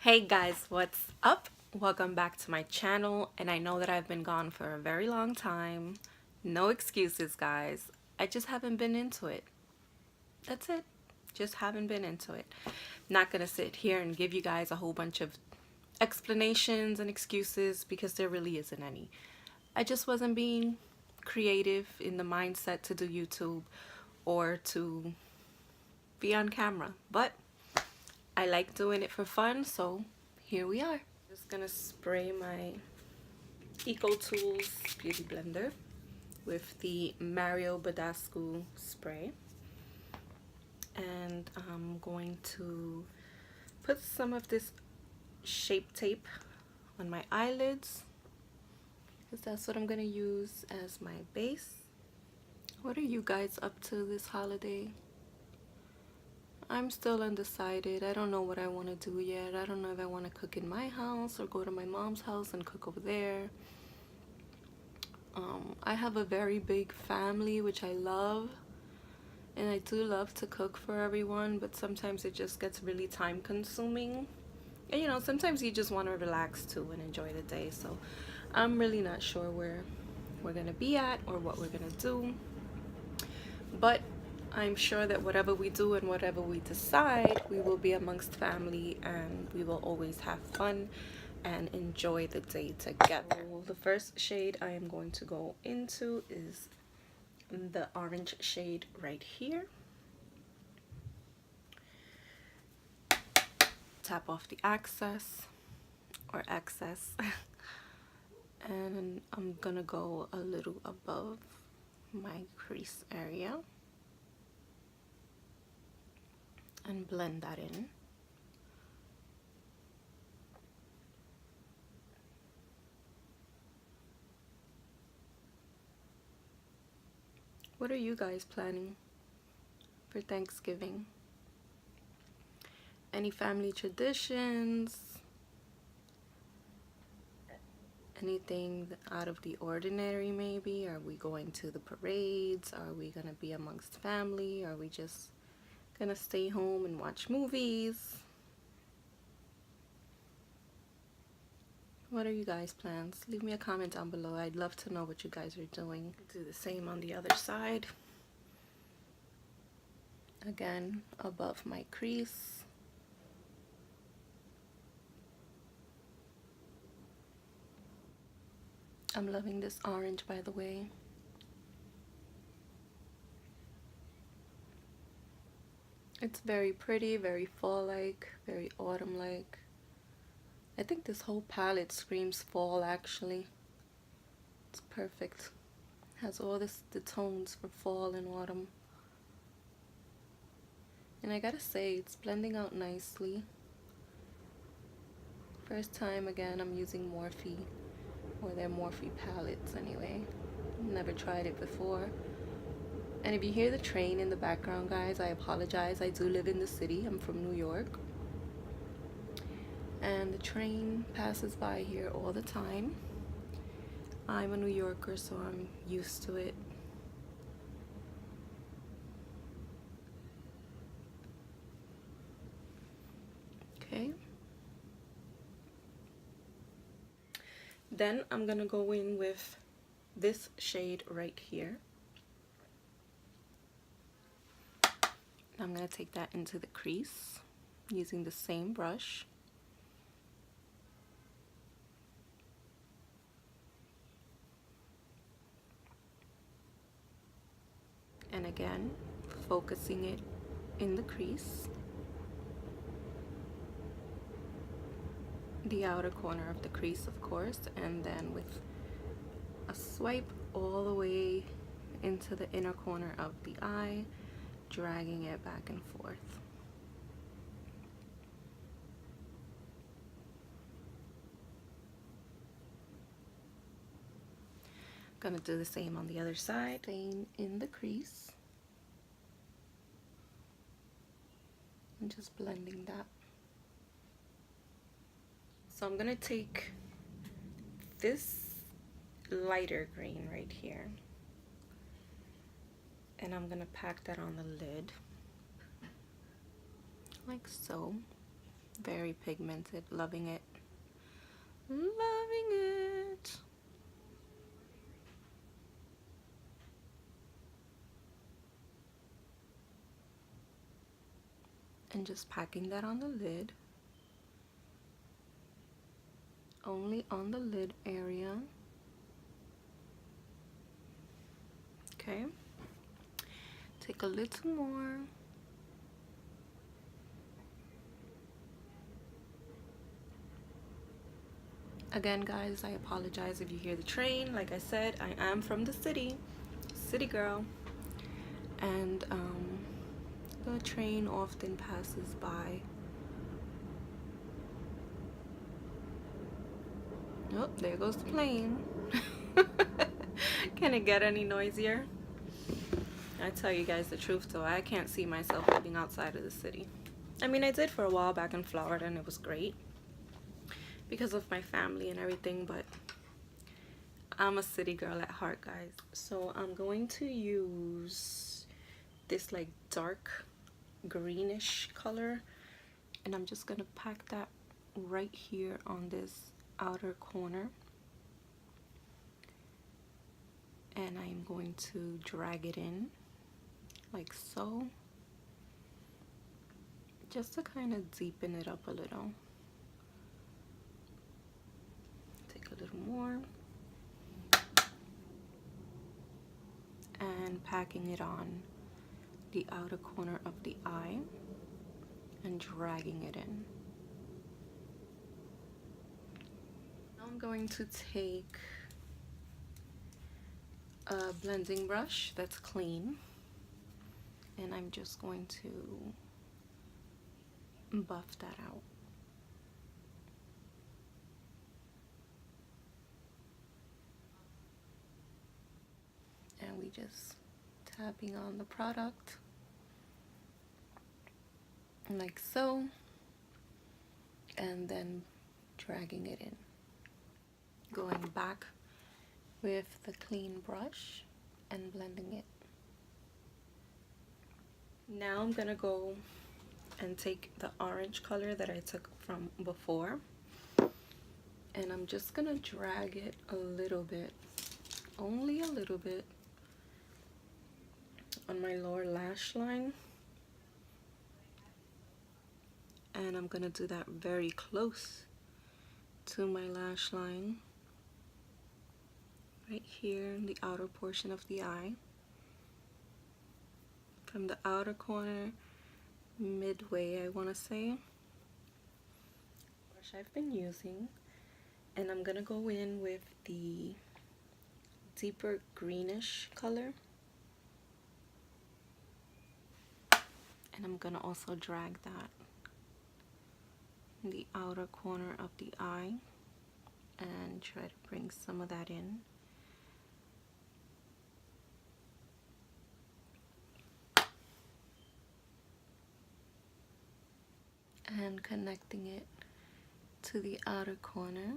Hey guys, what's up? Welcome back to my channel, and I know that I've been gone for a very long time. No excuses, guys. I just haven't been into it. That's it. Just haven't been into it. Not gonna sit here and give you guys a whole bunch of explanations and excuses because there really isn't any. I just wasn't being creative in the mindset to do YouTube or to be on camera, but I like doing it for fun, so here we are. Just gonna spray my Eco Tools Beauty Blender with the Mario Badescu spray, and I'm going to put some of this Shape Tape on my eyelids because that's what I'm gonna use as my base. What are you guys up to this holiday? I'm still undecided. I don't know what I want to do yet. I don't know if I want to cook in my house or go to my mom's house and cook over there. I have a very big family, which I love, and I do love to cook for everyone, but sometimes it just gets really time consuming. And you know, sometimes you just want to relax too and enjoy the day. So I'm really not sure where we're gonna be at or what we're gonna do, but I'm sure that whatever we do and whatever we decide, we will be amongst family and we will always have fun and enjoy the day together. So the first shade I am going to go into is the orange shade right here. Tap off the excess and I'm gonna go a little above my crease area and blend that in. What are you guys planning for Thanksgiving? Any family traditions? Anything out of the ordinary maybe? Are we going to the parades? Are we gonna be amongst family? Are we just gonna stay home and watch movies? What are you guys' plans? Leave me a comment down below. I'd love to know what you guys are doing. Do the same on the other side. Again, above my crease. I'm loving this orange, by the way. It's very pretty, very fall-like, very autumn-like. I think this whole palette screams fall, actually. It's perfect. Has all the tones for fall and autumn. And I gotta say, it's blending out nicely. First time, again, I'm using Morphe, or their Morphe palettes anyway. Never tried it before. And if you hear the train in the background, guys, I apologize. I do live in the city. I'm from New York. And the train passes by here all the time. I'm a New Yorker, so I'm used to it. Okay. Then I'm gonna go in with this shade right here. I'm gonna take that into the crease using the same brush. And again, focusing it in the crease, the outer corner of the crease, of course, and then with a swipe all the way into the inner corner of the eye, dragging it back and forth. Gonna do the same on the other side, same in the crease, and just blending that. So I'm gonna take this lighter green right here, and I'm gonna pack that on the lid like so. Very pigmented. Loving it. Loving it. And just packing that on the lid. Only on the lid area. Okay. Take a little more. Again, guys, I apologize if you hear the train. Like I said, I am from the city girl, and the train often passes by. Oh, there goes the plane. Can it get any noisier? I tell you guys the truth though, I can't see myself living outside of the city. I mean, I did for a while back in Florida and it was great because of my family and everything, but I'm a city girl at heart, guys. So I'm going to use this like dark greenish color, and I'm just gonna pack that right here on this outer corner, and I'm going to drag it in like so, just to kind of deepen it up a little. Take a little more and packing it on the outer corner of the eye and dragging it in. Now I'm going to take a blending brush that's clean, and I'm just going to buff that out. And we just tapping on the product like so, and then dragging it in. Going back with the clean brush and blending it. Now I'm gonna go and take the orange color that I took from before, and I'm just gonna drag it a little bit, only a little bit, on my lower lash line, and I'm gonna do that very close to my lash line, right here in the outer portion of the eye, from the outer corner, midway, I want to say. Brush I've been using, and I'm gonna go in with the deeper greenish color, and I'm gonna also drag that in the outer corner of the eye and try to bring some of that in. And connecting it to the outer corner.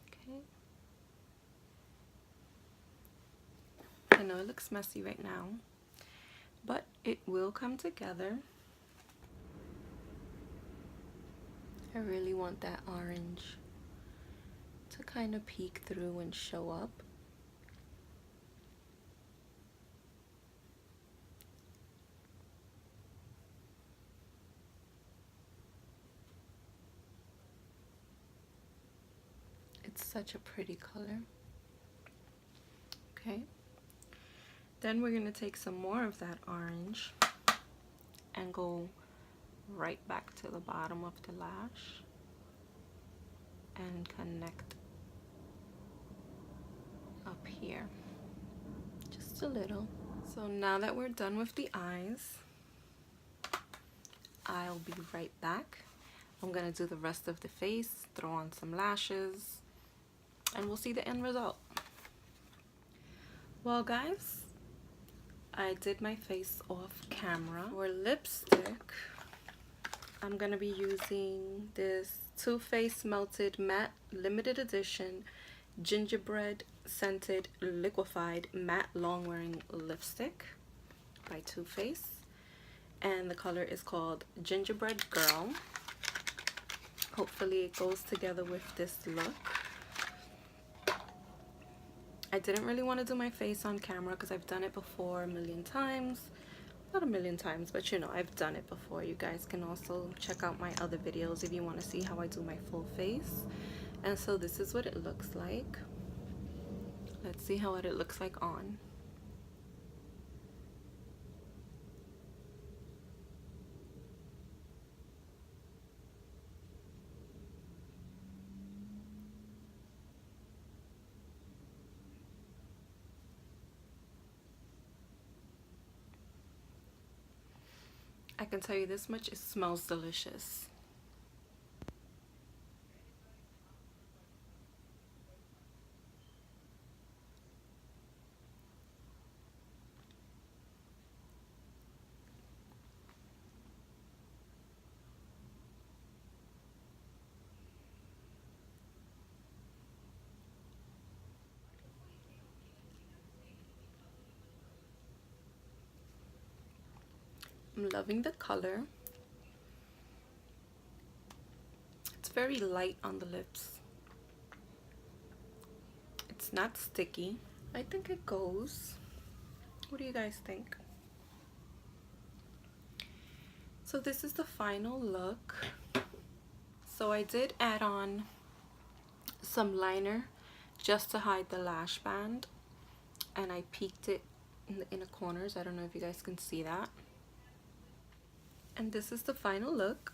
Okay. I know it looks messy right now, but it will come together. I really want that orange to kind of peek through and show up. It's such a pretty color. Okay. Then we're going to take some more of that orange and go right back to the bottom of the lash and connect up here just a little. So now that we're done with the eyes, I'll be right back. I'm gonna do the rest of the face, throw on some lashes, and we'll see the end result. Well guys, I did my face off camera. For lipstick, I'm gonna be using this Too Faced Melted Matte Limited Edition Gingerbread Scented Liquefied Matte Long Wearing Lipstick by Too Faced. and the color is called Gingerbread Girl. Hopefully it goes together with this look. I didn't really want to do my face on camera because I've done it before a million times. Not a million times, but you know, I've done it before. You guys can also check out my other videos if you want to see how I do my full face. And so this is what it looks like. Let's see how it looks like on. I can tell you this much, it smells delicious. I'm loving the color. It's very light on the lips. It's not sticky. I think it goes. What do you guys think? So this is the final look. So I did add on some liner just to hide the lash band, and I peaked it in the inner corners. I don't know if you guys can see that. And this is the final look.